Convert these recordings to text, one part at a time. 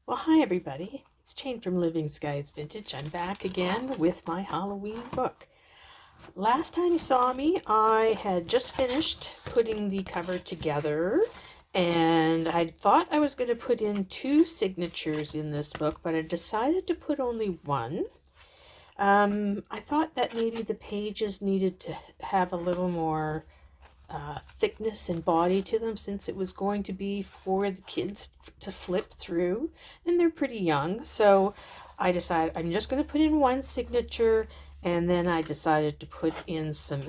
Well, hi everybody. It's Jane from Living Skies Vintage. I'm back again with my Halloween book. Last time you saw me, I had just finished putting the cover together, and I thought I was going to put in 2 signatures in this book, but I decided to put only one. I thought that maybe the pages needed to have a little more thickness and body to them, since it was going to be for the kids to flip through, and they're pretty young. So I decided I'm just going to put in one signature, and then I decided to put in some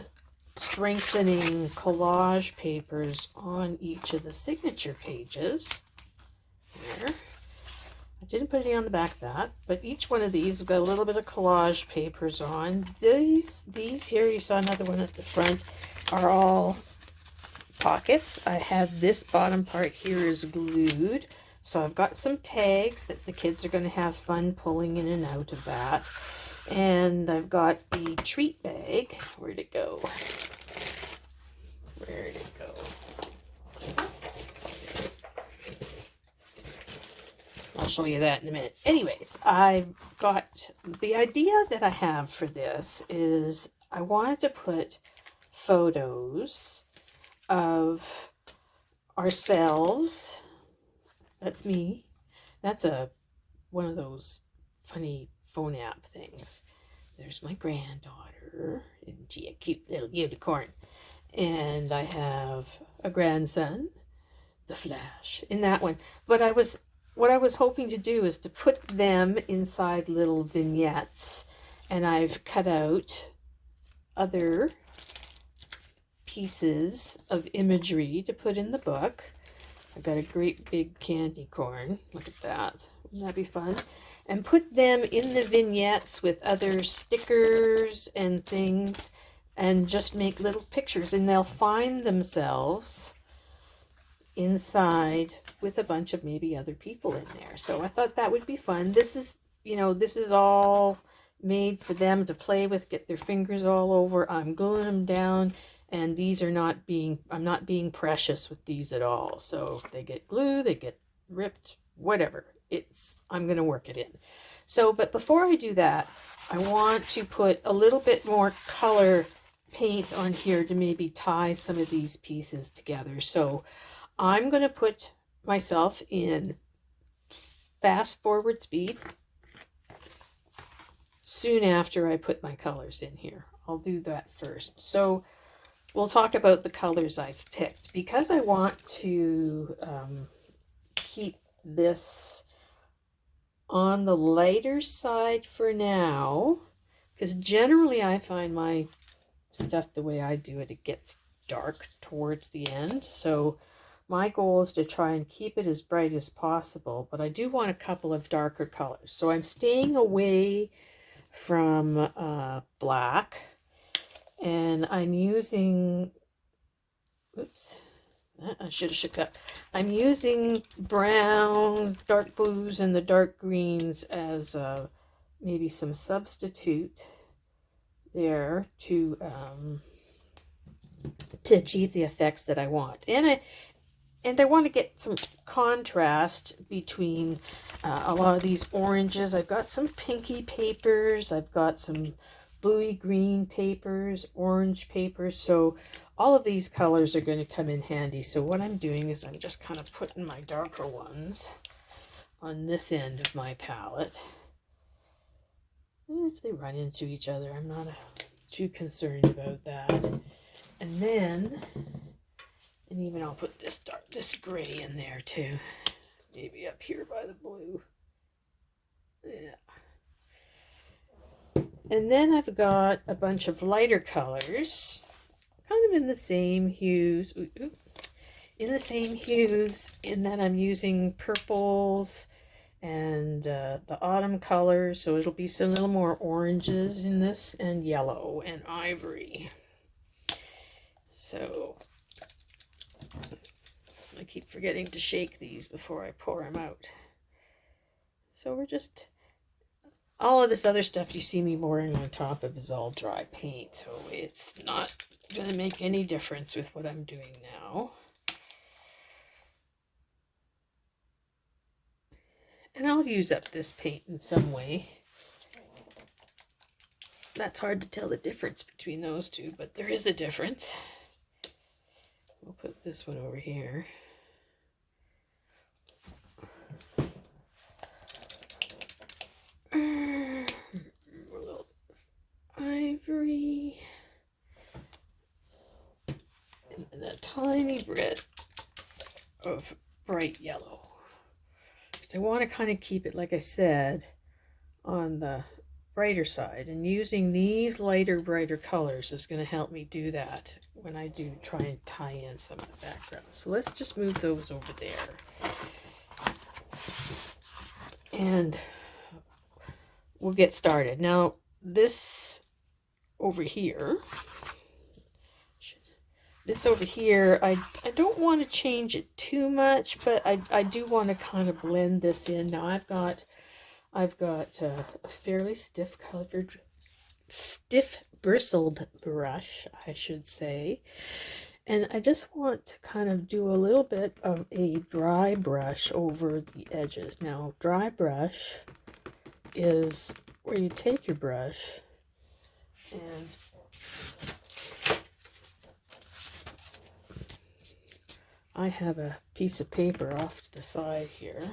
strengthening collage papers on each of the signature pages. Here, I didn't put any on the back of that, but each one of these have got a little bit of collage papers on. These here, you saw another one at the front, are all pockets. I have this bottom part here is glued, so I've got some tags that the kids are going to have fun pulling in and out of that. And I've got the treat bag. Where'd it go? Where'd it go? I'll show you that in a minute. Anyways, I've got the idea that I have for this is I wanted to put photos of ourselves. That's me. That's one of those funny phone app things. There's my granddaughter, isn't she a cute little unicorn? And I have a grandson, the Flash, in that one. But what I was hoping to do is to put them inside little vignettes, and I've cut out other pieces of imagery to put in the book. I've got a great big candy corn. Look at that. Wouldn't that be fun? And put them in the vignettes with other stickers and things, and just make little pictures, and they'll find themselves inside with a bunch of maybe other people in there. So I thought that would be fun. This is, this is all made for them to play with, get their fingers all over. I'm gluing them down, and these are not being, I'm not being precious with these at all. So they get glue, they get ripped, whatever. I'm going to work it in. So, but before I do that, I want to put a little bit more color paint on here to maybe tie some of these pieces together. So I'm going to put myself in fast forward speed soon after I put my colors in here. I'll do that first. So we'll talk about the colors I've picked, because I want to keep this on the lighter side for now, because generally I find my stuff, the way I do it, it gets dark towards the end. So my goal is to try and keep it as bright as possible, but I do want a couple of darker colors. So I'm staying away from black, and I'm using, oops, I should have shook that. I'm using brown, dark blues, and the dark greens as maybe some substitute there to achieve the effects that I want. And I want to get some contrast between a lot of these oranges. I've got some pinky papers. I've got some bluey green papers, orange papers. So all of these colors are going to come in handy. So what I'm doing is I'm just kind of putting my darker ones on this end of my palette. If they run into each other, I'm not too concerned about that. And then, and even I'll put this gray in there too. Maybe up here by the blue. Yeah. And then I've got a bunch of lighter colors, kind of in the same hues. In the same hues, in that I'm using purples and the autumn colors. So it'll be some little more oranges in this, and yellow and ivory. So I keep forgetting to shake these before I pour them out. So we're just, all of this other stuff you see me pouring on top of is all dry paint, so it's not going to make any difference with what I'm doing now. And I'll use up this paint in some way. That's hard to tell the difference between those two, but there is a difference. We'll put this one over here. A little ivory. And a tiny bit of bright yellow. Because I want to kind of keep it, like I said, on the brighter side. And using these lighter, brighter colors is going to help me do that when I do try and tie in some of the background. So let's just move those over there. And we'll get started. Now, this over here, I don't want to change it too much, but I do want to kind of blend this in. Now I've got a fairly stiff bristled brush, I should say. And I just want to kind of do a little bit of a dry brush over the edges. Now, dry brush is where you take your brush and I have a piece of paper off to the side here.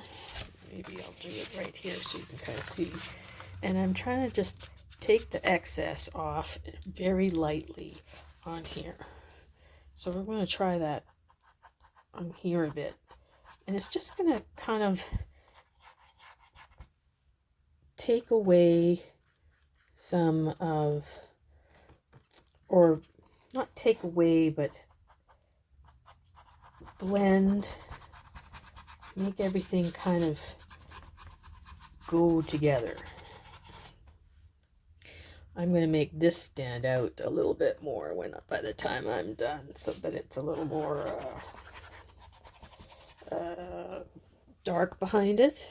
Maybe I'll do it right here so you can kind of see. And I'm trying to just take the excess off very lightly on here. So we're going to try that on here a bit. And it's just going to kind of take away some of, or not take away, but blend, make everything kind of go together. I'm going to make this stand out a little bit more by the time I'm done, so that it's a little more dark behind it.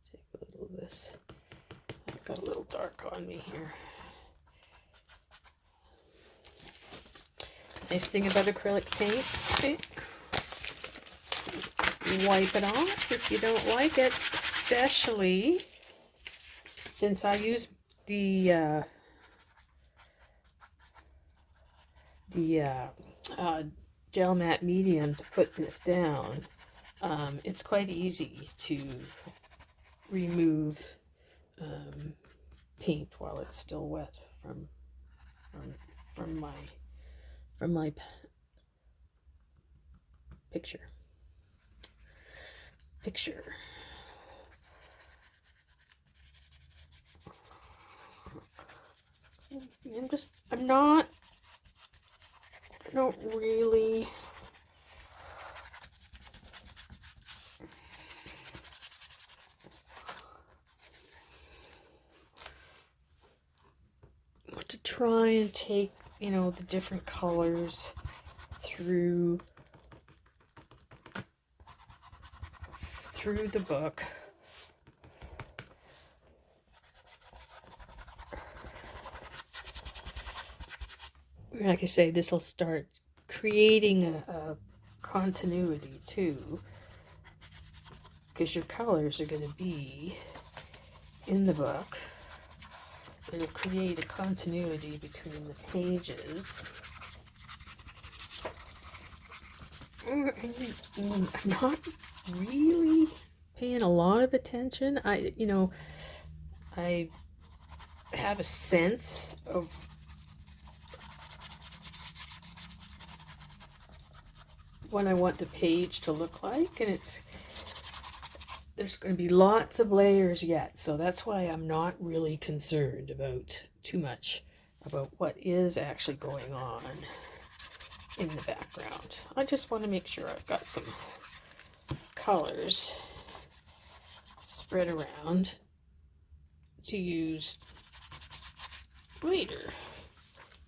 Take a little of this. I've got a little dark on me here. Nice thing about acrylic paint, you wipe it off if you don't like it, especially since I use the gel matte medium to put this down. It's quite easy to remove paint while it's still wet from my picture. I don't really want to try and take, the different colors through the book. Like I say, this will start creating a continuity too, because your colors are going to be in the book. It'll create a continuity between the pages. I'm not really paying a lot of attention. I have a sense of what I want the page to look like, and there's going to be lots of layers yet, so that's why I'm not really concerned about too much about what is actually going on in the background. I just want to make sure I've got some colors spread around to use later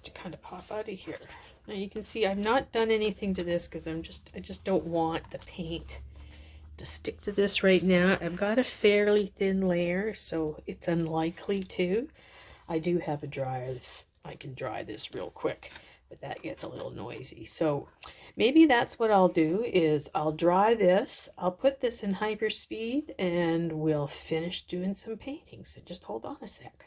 to kind of pop out of here. Now you can see I've not done anything to this because I just don't want the paint to stick to this right now. I've got a fairly thin layer, so it's unlikely to. I do have a dryer. I can dry this real quick. but that gets a little noisy. So maybe that's what I'll do is I'll dry this, I'll put this in hyperspeed, and we'll finish doing some painting. So just hold on a sec.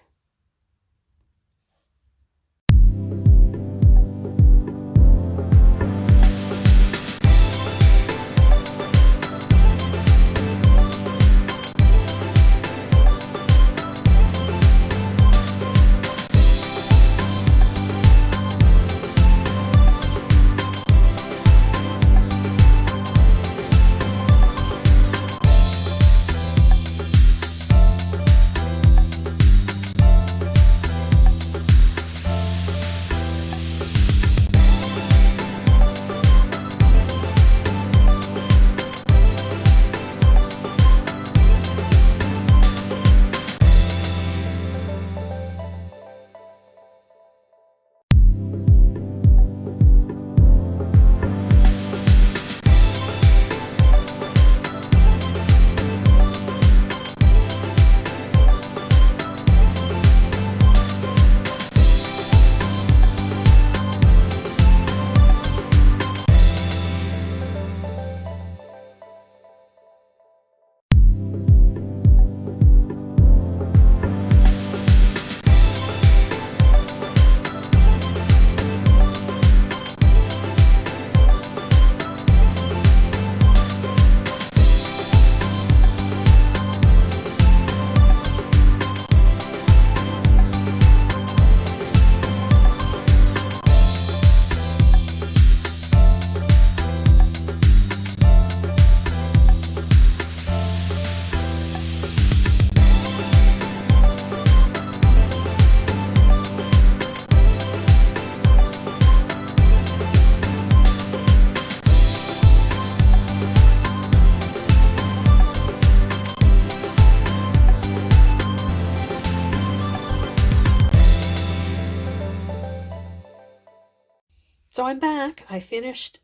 So I'm back. I finished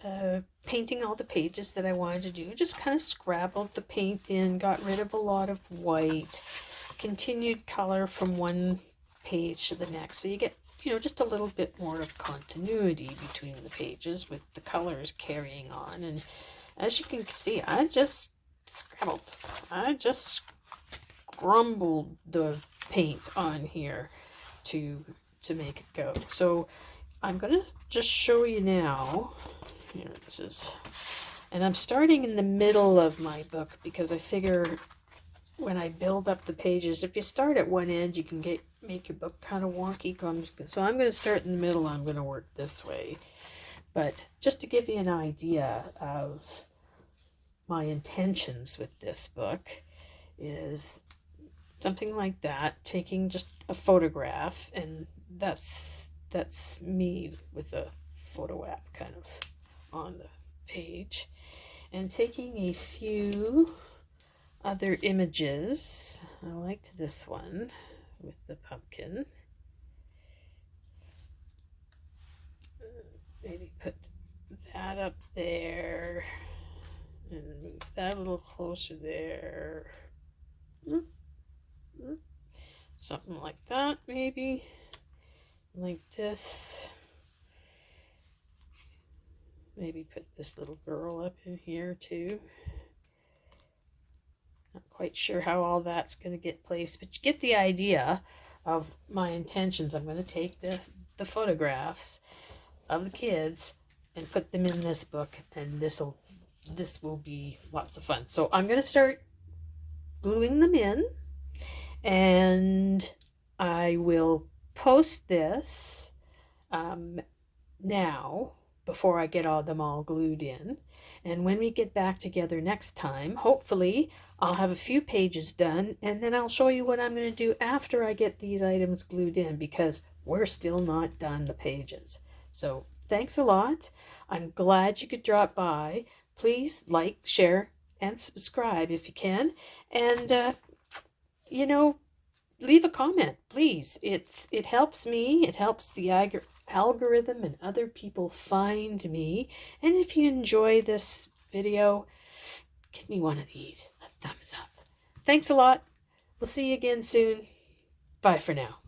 painting all the pages that I wanted to do. Just kind of scrabbled the paint in, got rid of a lot of white, continued color from one page to the next. So you get, just a little bit more of continuity between the pages with the colors carrying on. And as you can see, I just scrabbled. I just scrumbled the paint on here to make it go. So I'm going to just show you now. Here, this is, and I'm starting in the middle of my book because I figure when I build up the pages, if you start at one end, you can make your book kind of wonky. So I'm going to start in the middle. I'm going to work this way. But just to give you an idea of my intentions with this book is something like that, taking just a photograph, and that's me with a photo app kind of on the page, and taking a few other images. I liked this one with the pumpkin. Maybe put that up there and move that a little closer there. Something like that, maybe. Like this. Maybe put this little girl up in here too. Not quite sure how all that's going to get placed, but you get the idea of my intentions. I'm going to take the photographs of the kids and put them in this book, and this will be lots of fun. So I'm going to start gluing them in, and I will post this now before I get them all glued in. And when we get back together next time, hopefully I'll have a few pages done, and then I'll show you what I'm going to do after I get these items glued in, because we're still not done the pages. So thanks a lot. I'm glad you could drop by. Please like, share, and subscribe if you can. And, leave a comment, please. It helps me. It helps the algorithm and other people find me. And if you enjoy this video, give me one of these, a thumbs up. Thanks a lot. We'll see you again soon. Bye for now.